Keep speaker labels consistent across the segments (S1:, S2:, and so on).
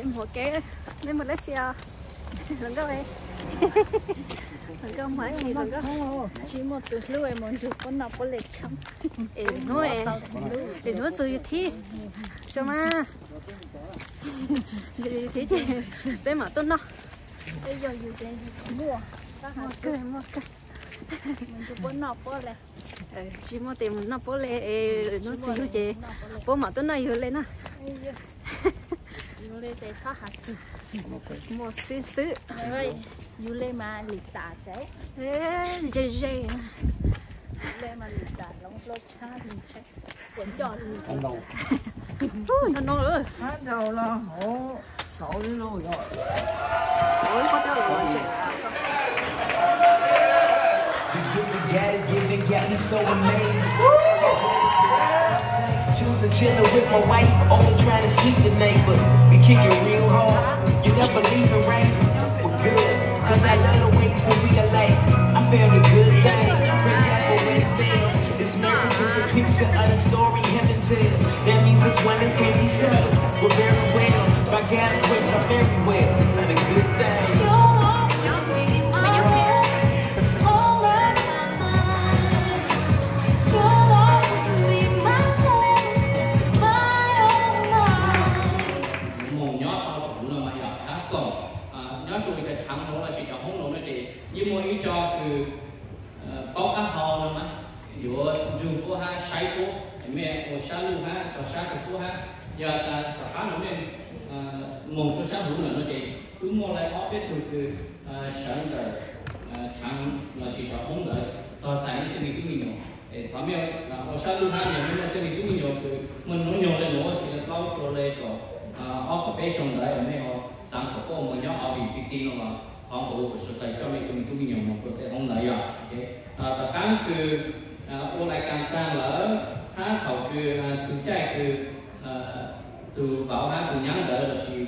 S1: một cái mấy một Malaysia lần đó ấy lần đó mấy gì lần đó chỉ một từ lúc ấy muốn chụp con nào có lệ chấm để nuôi rồi thì cho mà thì thì bên mà tốt nó bây giờอยู่ในmua cái mua cái mình chụp con nào có lệ chỉ một tiền nó có lệ nó chỉ như thế bố mà tốt nó nhiều lên áอยู่เลยแต่ข้าหัดหมดซื้อไม่อยู่เลยมาหลีตาใจเจ๊เลยมาหลีตาลงรถชาติใช่ฝนจอดมีกันโอ้ยนอนเลยhát đầu là hổ sáu đến rồi ôi có đâu rồi chị
S2: Choosing chilling with my wife, only trying to sleep tonight, but we kick it real hard. You never leave it right, we're good. Cause I love the way so we alike. I found a good thing, praise God for wedding bells. This marriage is a picture of the story heaven tells. That means this one is can't be settled. We're very well, by God's grace I'm very well. Found a good thing.
S3: cho từ bóc ác hò rồi mà dù dù cô ha say cô mẹ cô sa lu ha cho sa cô ha giờ ta khá là nên mong cho sa đủ là nó chị cứ mua lại ốp biết từ sáng rồi thằng là chỉ cho không đợi to chạy cái mình cứ nhiều để thằng mẹ là cô sa lu ha nhà mình cái mình cứ nhiều từ mình nói nhiều lên nữa thì là bao cho lên rồi ốp có bé trong đấy mẹ họ sáng của cô mà nhớ họ bị tin rồi không có phải sửa tay cho mình cũng nhiều một cái không lợi rồi tập án cứ ô lại càng càng lỡ hát thầu cứ sự chạy cứ từ vào hát từ nhắn đỡ là sự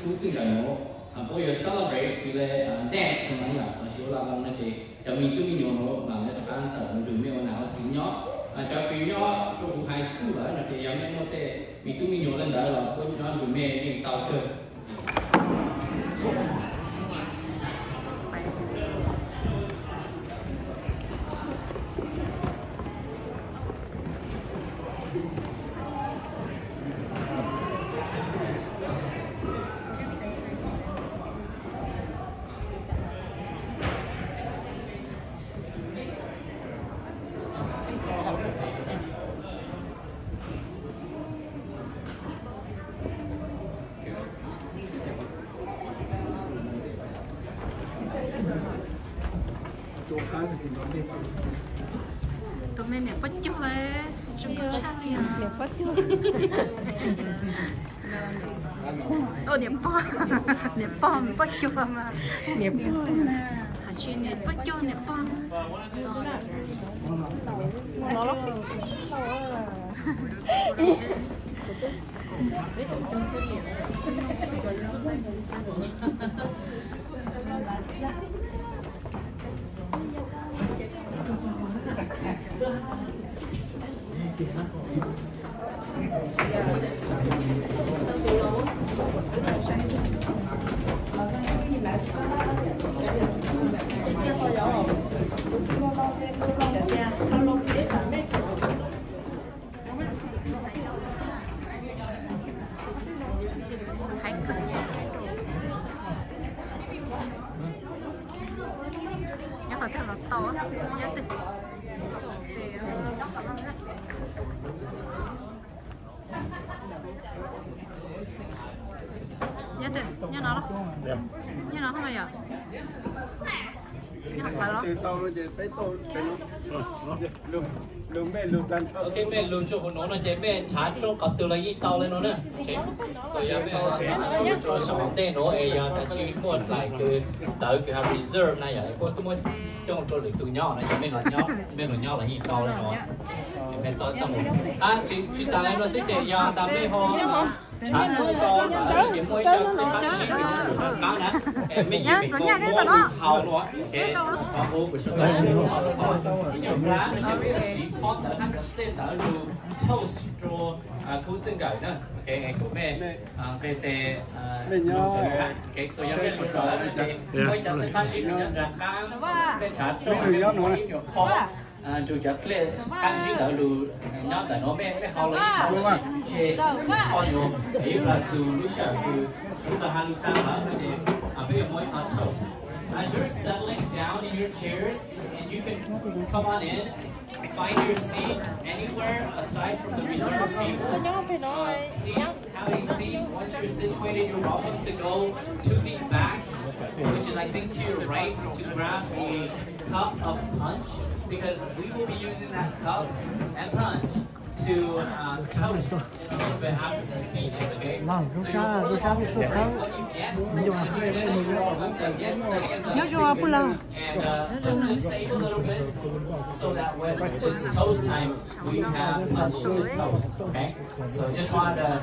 S3: cũng sự đời nó bây giờ celebrate sự là dance không phải là sự là bằng này thì cho mình cũng nhiều nó mà cái tập án tận từ mấy nào chỉ nhỏ cho khi nhỏ trong high school là thì giờ mình có thể mình cũng nhiều lên đỡ là có nhỏ từ mấy những tàu cơ
S1: tụi mình nè bắt chước về chúng có chắc gì nè bắt chước ô nè bom bắt chước mà nè bom hả chị nè bắt chước nè bom nó lắm nhớ nó không bao giờ
S4: từ tàu nó về tới tàu lùm mẹ lùm lan cho
S3: ok mẹ lùm cho nó chế mẹ trả cho cặp từ lấy tàu lên nó nữa rồi giờ mẹ cho sống tên nó ấy ta chỉ muốn lại cái tới cái have reserve này vậy cô tôi muốn trong cho lịch từ nhỏ này mẹ nói nhỏ là gì tàu lên nó mẹ cho trong chỉ ta lên nó sẽ để giờ ta mẹ ho chán tôi to điểm môi cho cái chán xí thì nó cá nè mình chỉ phải có mua hào nữa cái ô của chúng ta cái nhộng lá nó chỉ xí pot ở hắn tên ở lu toast cho cú chân gạo nữa cái ngày của mẹ về tề cái số nhà bên một trò là cái môi cho cái chán xí mình nhận ra cá cái chán cho cái môi nhộng khó chủ chất là căn cứ ở lù nhóm tại nó mấy hậu là chế con nhiều ý là từ lúc sau từ chúng ta hành tam là cái bây giờ mới hot toast. As you're settling down in your chairs and you can come on in, find your seat anywhere aside from the reserved tables. Please have a seat. Once you're situated, you're welcome to go to the back, which is I think to your right, to grab a cup of punch, because we will be using that cup and punch to toast in a little bit after the speeches, okay? So you're what you get, and just save a little bit so that when it's toast time, we have much to toast, okay? So just wanted to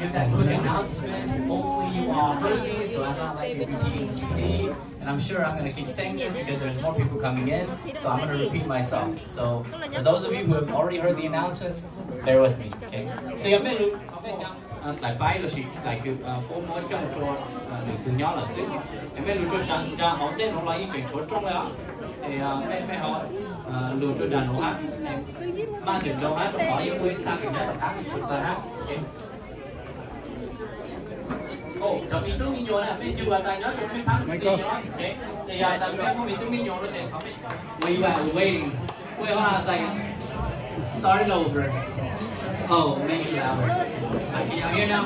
S3: give that quick announcement. Hopefully you all heard me, so I'm not like repeating CD. And I'm sure I'm going to keep saying this because there's more people coming in, so I'm going to repeat myself. So for those of you who have already heard the announcements, bear with me, okay? So you may look lại bay là gì lại kiểu cô nói cho một trò từ nhỏ là xí em mấy lùi cho sang ra họ tên nó là những chuyện số trong đó thì mấy họ lùi cho đàn nó hát mang điểm đâu hát họ những người sang cái đó là hát chúng ta hát ồ giờ mình tôi mình nhớ là mình chưa vào tay nó chúng mình thắng xí nó thế thì giờ tầm mình mình tôi mình nhớ rồi thì họ we were waiting wait hold on a second start it over. Oh, make it louder. Can y'all hear now?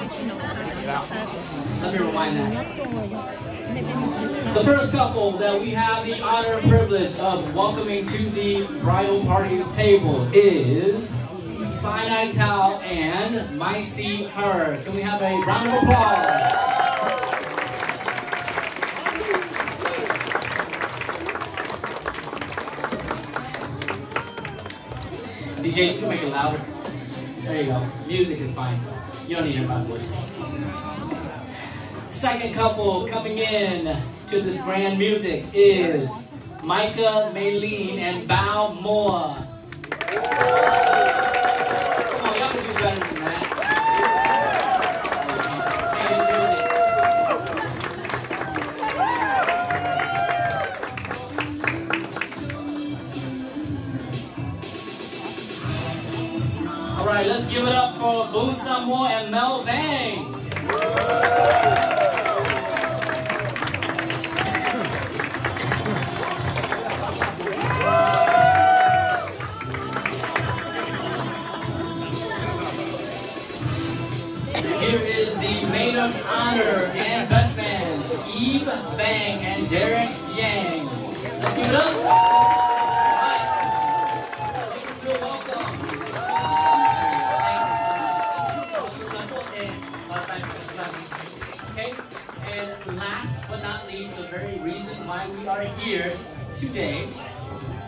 S3: Let me rewind that. The first couple that we have the honor and privilege of welcoming to the bridal party table is Sinai Tao and My See Her. Can we have a round of applause? DJ, you can make it louder. There you go. Music is fine. You don't need to hear my voice. Second couple coming in to this grand music is Micah Maylene and Bao Moa. Oh, y'all can do better than that. Alright, let's give it up for Boone Samoa and Mel Vang. Here is the maid of honor and best man, Eve Vang and Derek Yang. Let's give it up. Last but not least, the very reason why we are here today,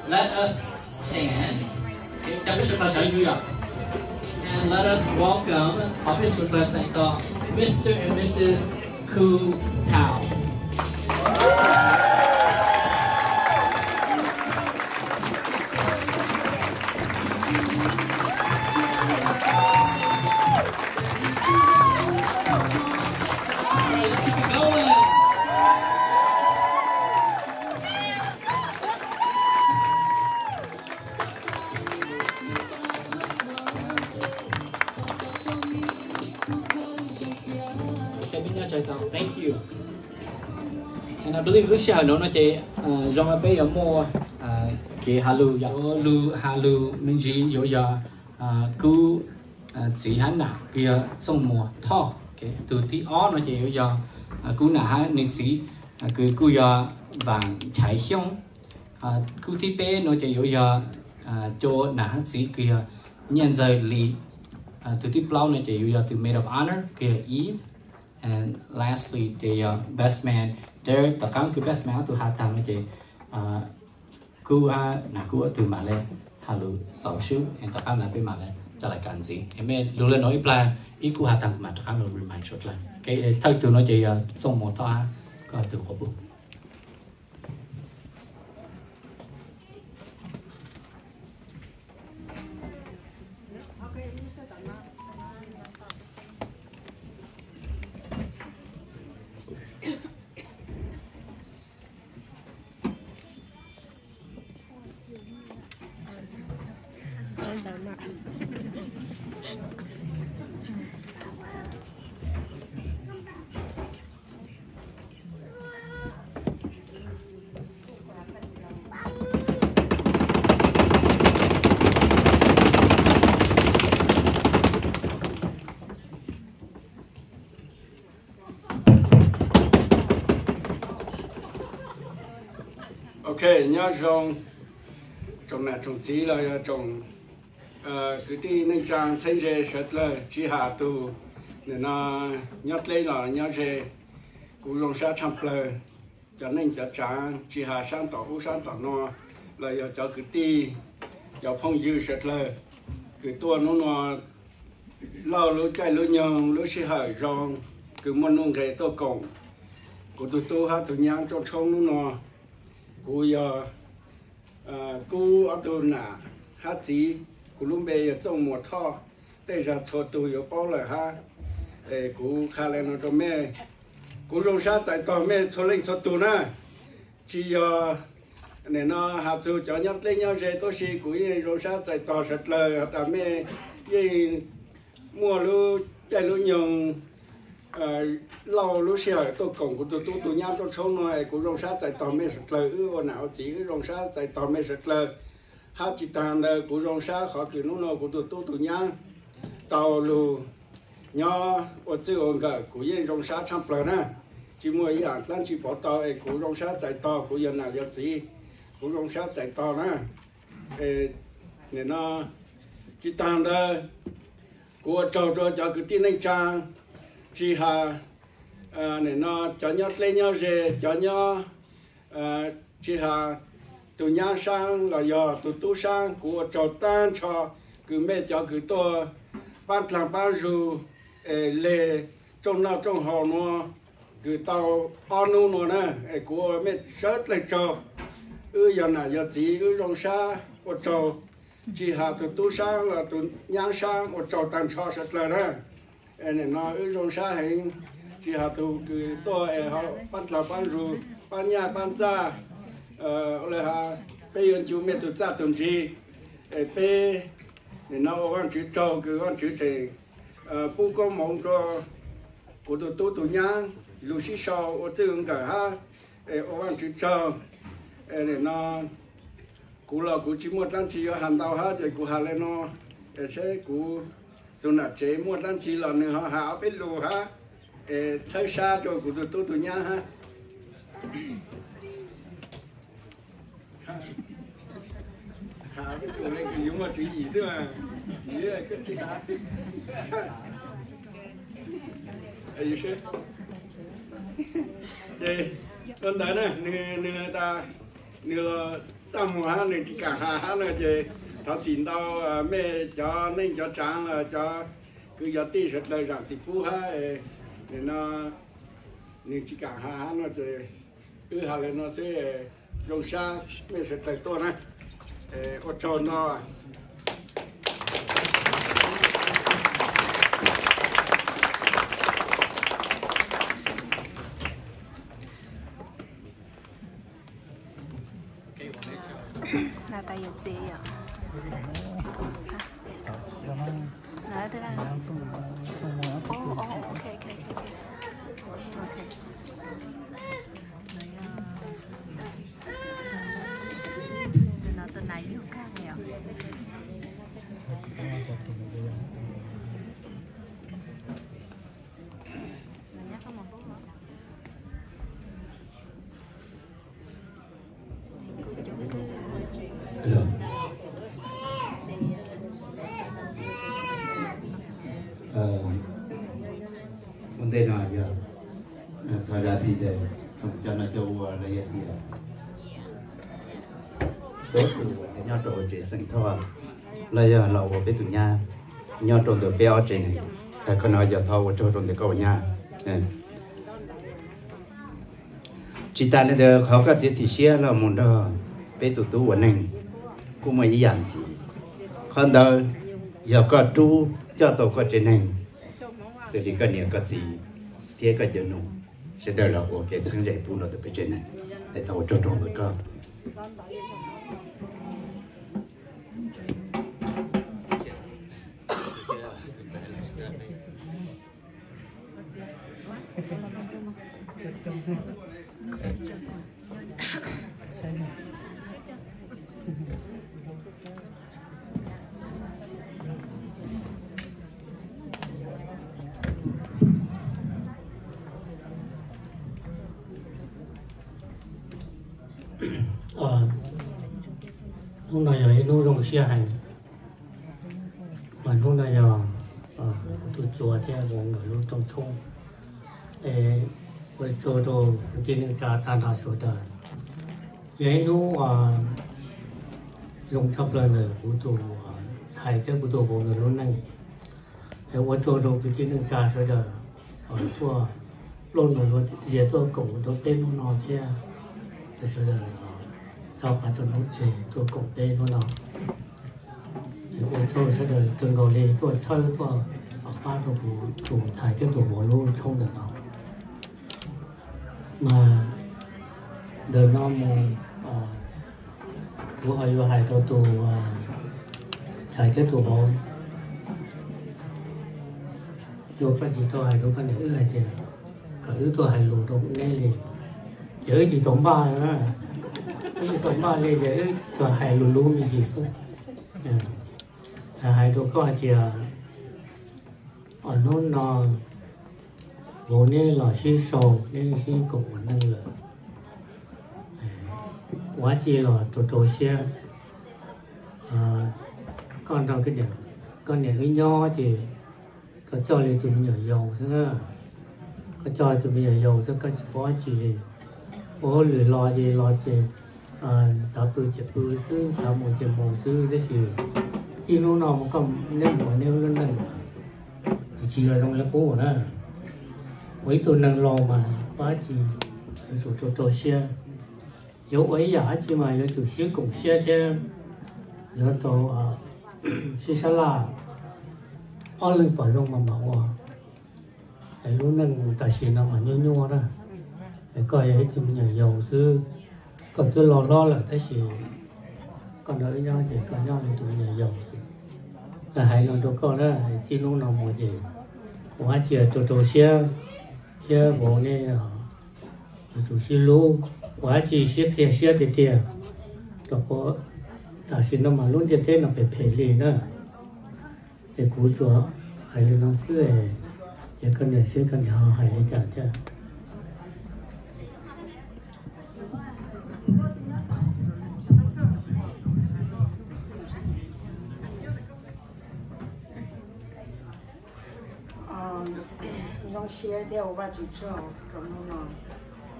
S3: let us stand. And let us welcome Mr. and Mrs. Koom Tao. Thank you. And I believe Lucia nó chị trong bây giờ mua cái halu mình chỉ có giờ cứ chỉ hắn nào kia xong mùa thọ cái từ tí ó nó chỉ có giờ cứ nào hắn nên chỉ cứ giờ vàng trái xong cứ tí bé nó chỉ có giờ cho nào hắn chỉ kia nhân rời lì từ tí plau nó chỉ có giờ từ maid of honor kia Eve. And lastly, the best man, Derek, the best man to have time. Cú ha, na cú từ Malay. hà lù sáu xíu em ta khám là bên mà là cho lại cản gì em lù lên nói plan ít cú hà tăng mà ta khám là remind short là cái thay từ nó chỉ xong một to có từ hộp bút
S4: ok nhớ trồng này trồng gì là trồng cứ đi nên trang thay rễ sệt là chỉ hạ tu để nó nhớ lấy là nhớ rễ cú rong sa chăm plơ cho nên cho trang chỉ hạ sang tỏ nó là giờ cho cứ đi cho phong dư sệt là cứ tua nó lâu lúa trái lúa nhông lúa chỉ hạ rong cứ muốn nông rễ tô cổng của tôi hát tôi nhang cho trông nó cú giờ cú ở đâu nè hát gì cú lúc bây giờ trong mùa thọ đây là cho tôi có bao lời ha cú khai lên nó cho mẹ cú rong sát tại tòa mẹ cho lên cho tôi nè chỉ giờ này nó hạt dù cho nhắc lên nhau rồi tôi chỉ cú rong sát tại tòa rất lời tại mẹ gì mua lu chạy lu nhung lâu lúc xưa tôi còn của tôi nhắm tôi sống nói của rong sát tại tòa mẹ sạch lời ư nào chỉ cái rong sát tại tòa mẹ sạch lời hát chỉ tàn là của rong sát họ cứ nó của tôi nhắm tàu lù nhỏ ở chỗ ông cả của yên rong sát trăm lần nè chỉ mua ý ăn lăn chỉ bỏ tàu của rong sát tại tòa của yên nào giờ gì của rong sát tại tòa nè nên nó chỉ tàn là của trâu cho cứ tin anh trang chỉ hà này nó cho nhau lên nhau rề cho nhau chỉ hà từ nhà sang là giờ từ tu sang của trò tan cho cứ mẹ cho cứ to ban làm ban dù lệ trong nào trong họ nó cứ tàu anu nó nè của mẹ rất là cho giờ này giờ gì rong xa của trò chỉ hà từ tu sang là từ nhà sang của trò tan cho rất là nè này nó rong xa hay chỉ hà tu cứ to họ ban làm ban dù ban nhà ban gia là ha bây giờ chú mẹ tụi cha tụi chị bây này nó quan chữ trâu cứ quan chữ gì bu có mong cho của tụi nhang lu xí sau ở trên cả ha quan chữ trâu này nó cú là cú chỉ một lần chỉ ở hàng đầu ha thì cú hà lên nó sẽ cú tụi nãy chế một lần chỉ là nữa họ hạ bên lù ha chơi xa cho của tụi nhang ha cái chỗ này chỉ dùng một chữ gì thôi mà chỉ là cái chữ hả ấy chứ đây con đấy nè nửa ta nửa trăm mùa ha nửa chỉ cả ha là gì tháo chín tao mẹ cho nên cho trắng là cho cứ giờ tí rất là rằng thì phú ha nên nó nửa chỉ cả ha nó gì cứ hà lên nó sẽ rong xa mẹ sẽ tới to này ở chỗ nó
S1: là tay giật gì vậy? Nói thế nào? Ok. Nó tuần này yêu ca nhỉ?
S5: vấn đề nào giờ thời gian thì để cho nó châu là gì thì số tụ nhau trộn chỉ sinh thọ là giờ là ở bên tụ nhà nhau trộn được béo trên này cái con nói giờ thọ trộn được cầu nhà chỉ ta lên được họ có thể xia là một đó bên tụ tụ của mình cũng mà ý dạng gì con đó giờ có chú cho tôi có trên này xử lý cái này có gì thế cái giờ nó sẽ đợi là ở cái thằng dạy phụ nó từ bên trên này để tao trộn được con
S6: lúc này ấy nó dùng xe hành mà lúc này giờ tụi chùa theo mọi người luôn trong thôn với chỗ đồ trên cha ta đã số đời vậy nó dùng chấp lên rồi của tụi thầy cái của tụi mọi người luôn này với chỗ đồ trên cha số đời ở chùa luôn rồi về tôi cũng tôi tên nó theo số đời sau cả tuần lúc gì tôi cũng đây nó nào tôi chơi sẽ được từng gọi đi tôi chơi tôi ở ba đồ chủ thải cái đồ bộ luôn không được nào mà đời nó một của hai vô hai đồ tù thải cái đồ bộ vô cái gì tôi hai đồ cái này ư hai tiền cả ư tôi hai lù đồ nghe liền giờ chỉ tổng ba nữa tổng ba lên để cho hai luôn luôn như gì thôi, hai đứa con thì ở nó vô nên là xí sầu nên xí cổ năng lượng, quá chi là tổ xe, con trong cái điểm con này cái nho thì có cho lên tụi mình dầu thế có cho tụi mình dầu thế có chỉ gì, có lười lo gì sao tôi chỉ tôi xứ sao một chỉ một xứ thế thì khi nó nào mà cầm nêu lên này chỉ là trong lớp cũ đó với tôi nâng lo mà quá chỉ số xe dấu ấy giả chỉ mà有主席拱xe thế有到xe xa la ở lên bảo trong mà bảo cái lúc nâng tài xế nào mà nhô đó cái coi ấy thì mình dầu xứ còn tôi lo là thế gì còn đợi nhau thì còn nhau thì tụi nhà giàu là hai lần đồ con đó chỉ lúc nào một gì quá chiều tổ xe xe bộ này chủ xe lú quá chi xe thì tiền rồi có ta xin nó mà luôn như thế nó phải liền nữa để cứu chúa hai lần nó xưa để con này xưa con họ hai lần chả chứ
S7: trong xe theo ba chú cho trong nó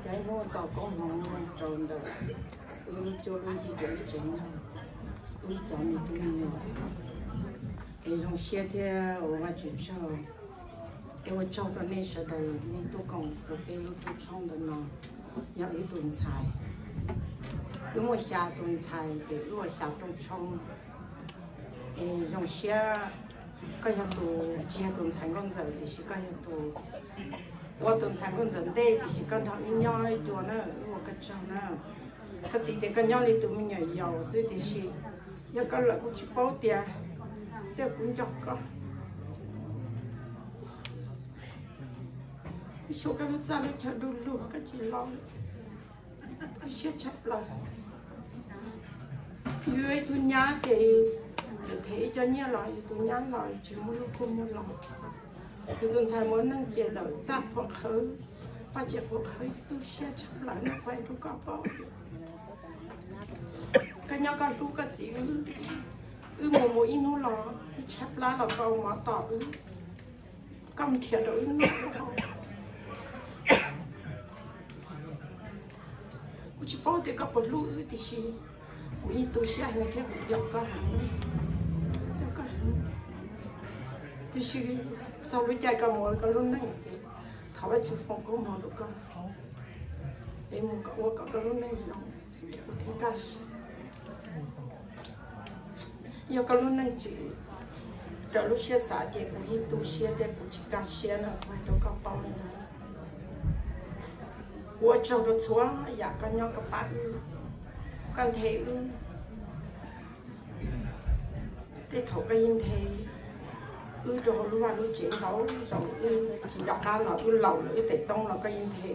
S7: cái nó tàu có mong tròn được cho đôi gì để chỉnh tao mình cũng nhiều cái trong xe theo ba chú cho cái tôi cho cái này sẽ đời nên tôi còn cái lúc tôi xong được nó nhớ ý tuần xài lúc mà xa tuần xài cái lúc mà xa tuần xong cái trong xe cái nhà tù chia tuần sáng con giờ thì chỉ cái nhà tù qua tuần sáng con giờ đây thì chỉ cần thằng nhau đi tù nữa một cái cháu nữa cái gì thì cái nhau đi tù mình nhảy giàu rồi thì chỉ giờ cái lợi cũng chỉ bao tiền cũng chọc con số cái lúc ra lúc chờ đủ cái chỉ lo tôi sẽ chấp lại dưới tôi nhá thì thế cho nhớ lại tôi nhớ lại chỉ muốn lúc không muốn lòng tôi xài muốn năng chế đợi tắt hoặc khơi và chế hoặc khơi tôi sẽ chấp lại nó quay tôi có bao cái nhau con lúc cái gì một ít nó lò chấp lại là câu mà tỏ cầm thiệt đợi nó chỉ bao thì có một lũ thì chỉ Ui tu xia như thế dọc có hẳn. Tôi suy sau lúc chạy cả mùa có lúc này chị thảo với chú phòng có mùa được con. Em muốn có lúc này rồi thì cả. Giờ có lúc này chị trở lúc xia xả chị ui tu xia để cũng chỉ cả xia nữa phải đâu có bao nhiêu nữa. Ủa cho được xóa dạ có nhau các bạn con thấy thế thổ cái yên thì rồi lúc mà lúc chiến đấu rồi chỉ đọc ra là lẩu nữa để tông là cái yên thì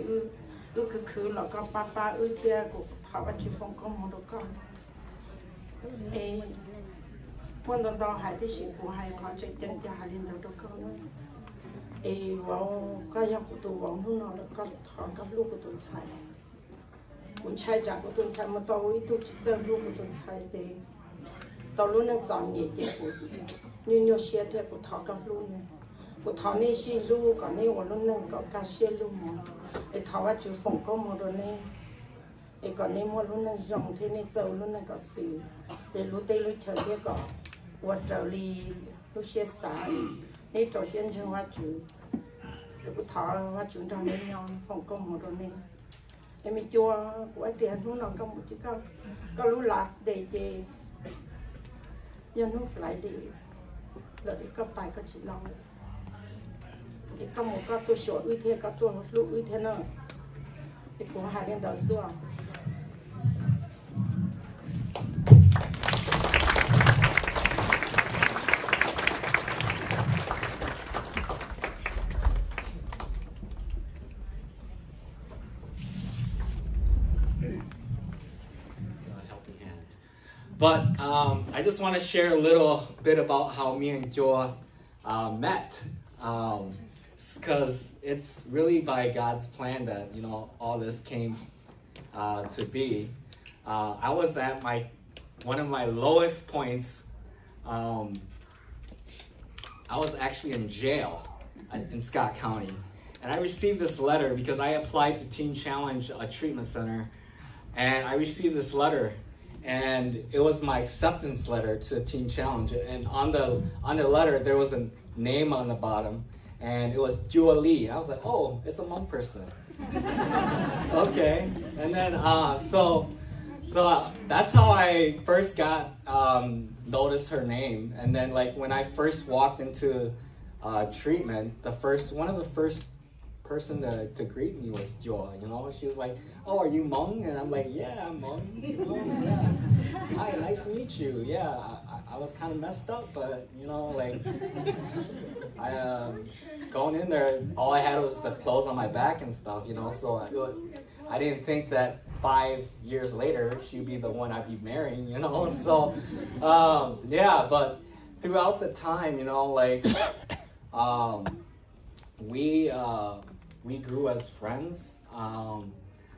S7: cứ là có ba kia của họ và chỉ không có một đứa con quân đoàn đó hai cái sự của hai họ chạy chân cho hai lên đầu con nữa vào cái nhà của tôi vào lúc nào là có họ có lúc của tôi xài cũng chạy trả của tôi xài mà tôi chỉ chơi lúc của tôi xài thì tao luôn đang dọn nhẹ nhẹ của như xe thế của thọ gặp luôn của thọ này xí luôn còn này của luôn đang có cá xe luôn mà để thọ vào chú phòng có một đồ này để còn này mua luôn đang dòng thế này dầu luôn đang có sự để lúc tây lúc chờ thế có vật trợ li lúc xe xả này trò xuyên cho vào chú để của thọ vào chú đang lên nhau phòng có một đồ này em mình chua của tiền lúc nào có một chiếc có lúc last day chơi giờ nó lại đi đợi các bài các chị long thì có một cái tôi sửa ư thế các tôi lúc ư thế nào thì cũng hai lên đầu xưa
S3: But I just want to share a little bit about how me and Jo met, because it's really by God's plan that all this came to be. I was at one of my lowest points. I was actually in jail in Scott County, and I received this letter because I applied to Teen Challenge, a treatment center, and I received this letter. And it was my acceptance letter to Teen Challenge. And on the letter, there was a name on the bottom, and it was Jua Lee. I was like, oh, it's a Hmong person. Okay. And then, so that's how I first got noticed her name. And then, when I first walked into treatment, one of the first person to greet me was Jua. She was like, oh, are you Hmong? And I'm like, yeah, I'm Hmong. Oh, yeah. Hi, nice to meet you. Yeah, I was kind of messed up, but I going in there, all I had was the clothes on my back and stuff, so I didn't think that 5 years later she'd be the one I'd be marrying, so yeah, but throughout the time, we grew as friends.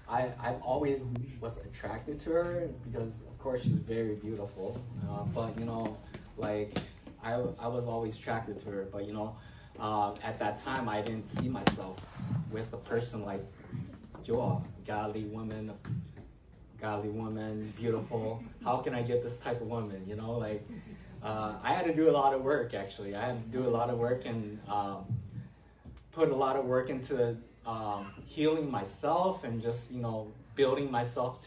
S3: I've always was attracted to her because, of course, she's very beautiful. But I was always attracted to her. But at that time, I didn't see myself with a person like Joa, godly woman, beautiful. How can I get this type of woman? I had to do a lot of work. Actually, I had to do a lot of work and put a lot of work into healing myself and just building myself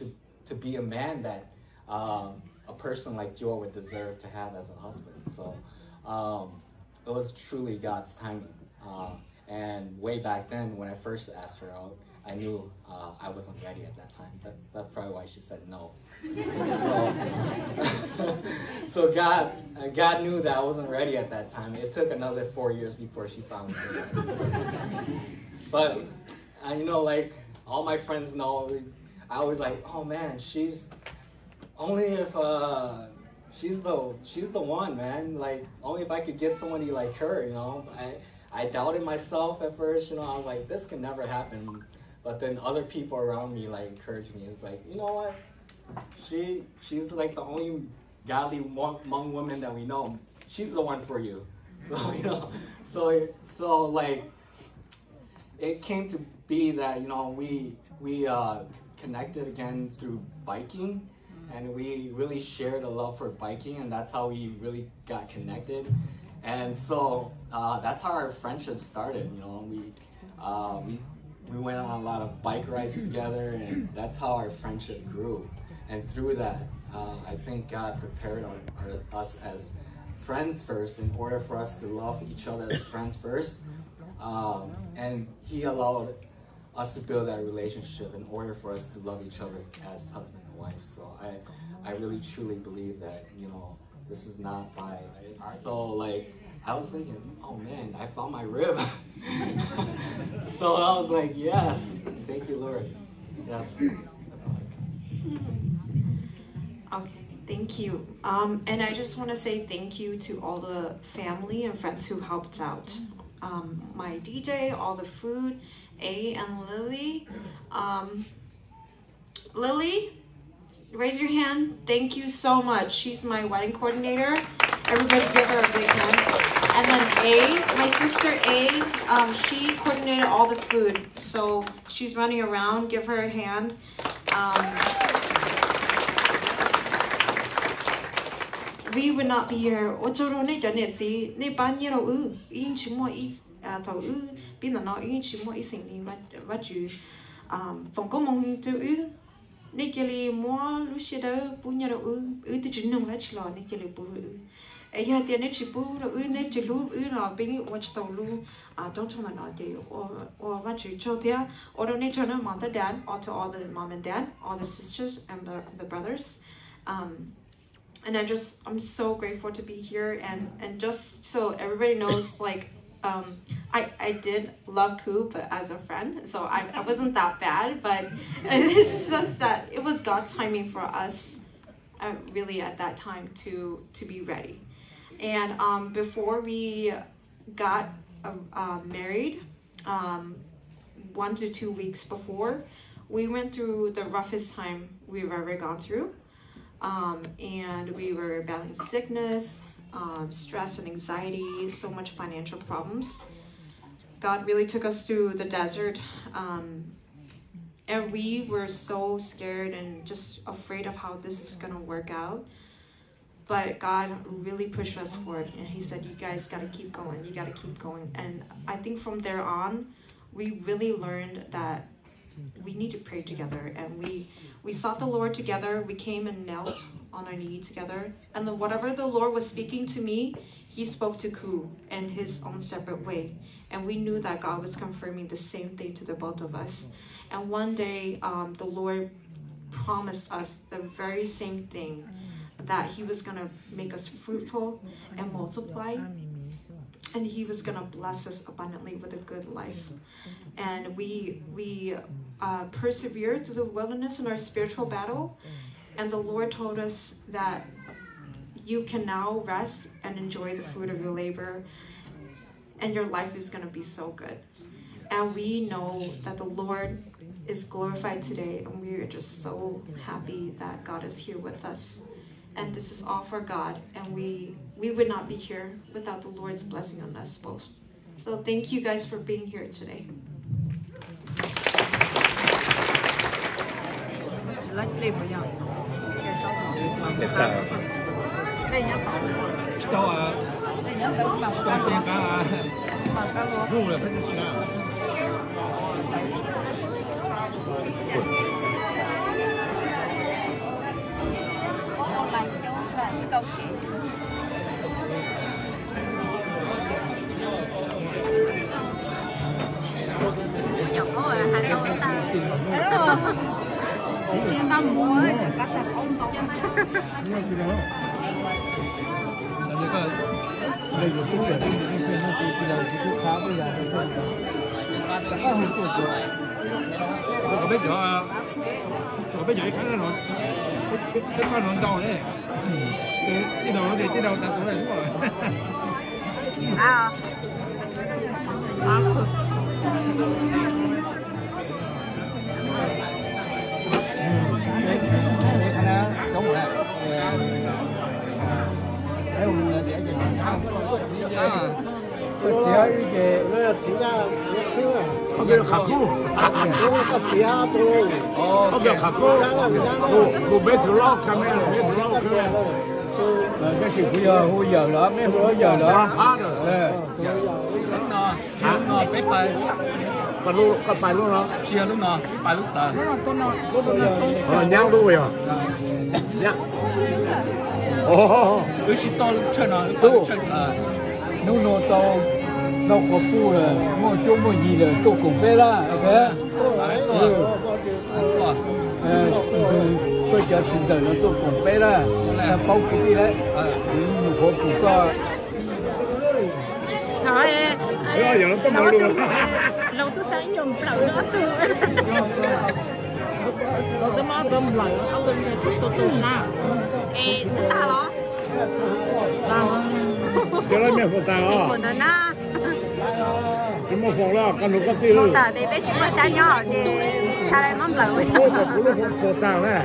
S3: to be a man that a person like Joe would deserve to have as a husband. So it was truly God's timing. And way back then, when I first asked her out, I knew I wasn't ready at that time. That's probably why she said no. So God knew that I wasn't ready at that time. It took another 4 years before she found me. But all my friends know, I always like, oh man, she's only if she's the one, man. Only if I could get somebody like her, I doubted myself at first, I was like, this can never happen. But then other people around me encouraged me. It's like, you know what? She's the only godly Hmong woman that we know. She's the one for you. So so it came to be that we connected again through biking,
S8: and we really shared a love for biking, and that's how we really got connected. And so that's how our friendship started. You know, we went on a lot of bike rides together, and that's how our friendship grew. And through that, I think God prepared us as friends first in order for us to love each other as friends first. And He allowed us to build that relationship in order for us to love each other as husband and wife. So I really truly believe that, you know, this is not by so like I was thinking, oh man, I found my rib. So I was like, yes, thank you, Lord. Yes, that's all.
S9: Okay, thank you. And I just want to say thank you to all the family and friends who helped out. My DJ, all the food, A and Lily. Lily, raise your hand. Thank you so much. She's my wedding coordinator. Everybody give her a big hand. And then A, my sister A, she coordinated all the food. So she's running around. Give her a hand. We would not be here. Dad, or to all the mom and dad, all the sisters and the brothers. And I'm so grateful to be here, and just so everybody knows, like, I did love Koo, but as a friend, so I wasn't that bad, but it's just that it was God's timing for us, really at that time to be ready. And before we got married, 1 to 2 weeks before, we went through the roughest time we've ever gone through. And we were battling sickness, stress and anxiety, so much financial problems. God really took us through the desert, and we were so scared and just afraid of how this is gonna work out. But God really pushed us forward, and He said, you guys gotta keep going, you gotta keep going. And I think from there on, we really learned that we need to pray together, and we sought the Lord together. We came and knelt on our knee together, and then whatever the Lord was speaking to me, He spoke to Koo in His own separate way, and we knew that God was confirming the same thing to the both of us. And one day the Lord promised us the very same thing, that He was gonna make us fruitful and multiply, and He was gonna bless us abundantly with a good life. And we persevered through the wilderness in our spiritual battle, and the Lord told us that you can now rest and enjoy the fruit of your labor, and your life is gonna be so good. And we know that the Lord is glorified today, and we are just so happy that God is here with us. And this is all for God, and we would not be here without the Lord's blessing on us both. So thank you guys for being here today.
S1: Trên ba múa chẳng bắt tập ông có
S10: 我俾咗啊！我俾咗啲坑落，啲坑落到咧。呢度我哋呢度搭到嚟出嚟。啊！你睇下，咁我咧，喺度嘅第一隻。啊！ เขาเป็นขาคู่เขาเป็นขาคู่กูไม่ทะเลาะกันไม่ทะเลาะกันcái sự bây giờ đó mấy bữa giờ đó khá rồi
S3: nó biết bài
S10: có bài luôn đó
S3: chia lúc nào bài lúc sao
S10: nhang luôn rồi nhang
S3: cứ chỉ to lúc chơi nó lúc chơi
S10: nó đâu có phu rồi mua chỗ mua gì rồi tôi cũng biết là ok bây giờ tình đời nó tôi cũng biết là bao cái gì đấy nhiều khó phụ cho
S1: nói
S10: giờ nó có màu luôn
S1: lâu tôi sáng nhom lẩu đó tôi tôi mà cơm lẩu ông cơm tôi sao ta đó
S10: giờ nó miệng của ta à
S1: của nó na
S10: chúng nó phòng là căn nó có tiền luôn
S1: ta thì bé chúng nó sáng nhỏ thì ta lại mắm lẩu
S10: của ta này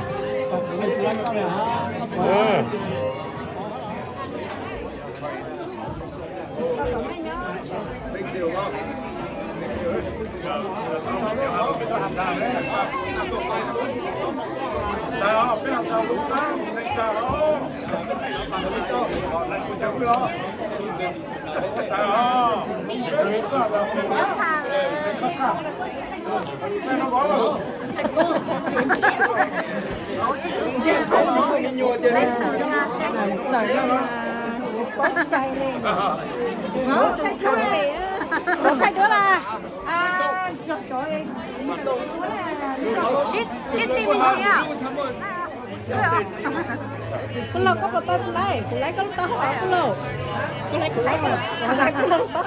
S1: có cái nữa là shit tìm mình chị à con lâu có một tay con lấy có lúc tao hỏi con lâu con lấy con lâu tao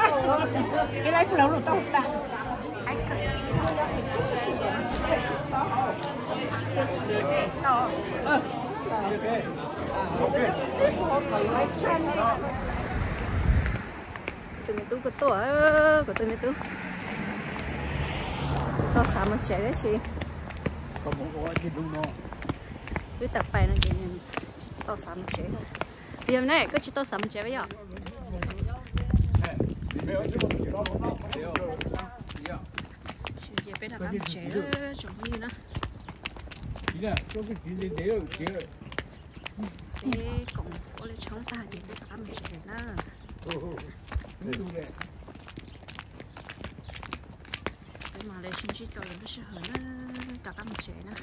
S1: cái lấy con lâu rồi tao ta từ này tôi có tổ của từ này tôi tao xả một trẻ đấy chị
S10: có một cái đúng không
S1: cứ tập bài nó chị tao xả một trẻ bây giờ này cứ chỉ tao xả một trẻ bây giờ chị bé làm một trẻ đó chồng như nó
S10: chị nè có cái chuyện gì để rồi chị
S1: cái cổng có lấy chống ta thì phải làm một trẻ đó mà lấy xin chỉ cho nó sẽ hơn nó cả một trẻ nữa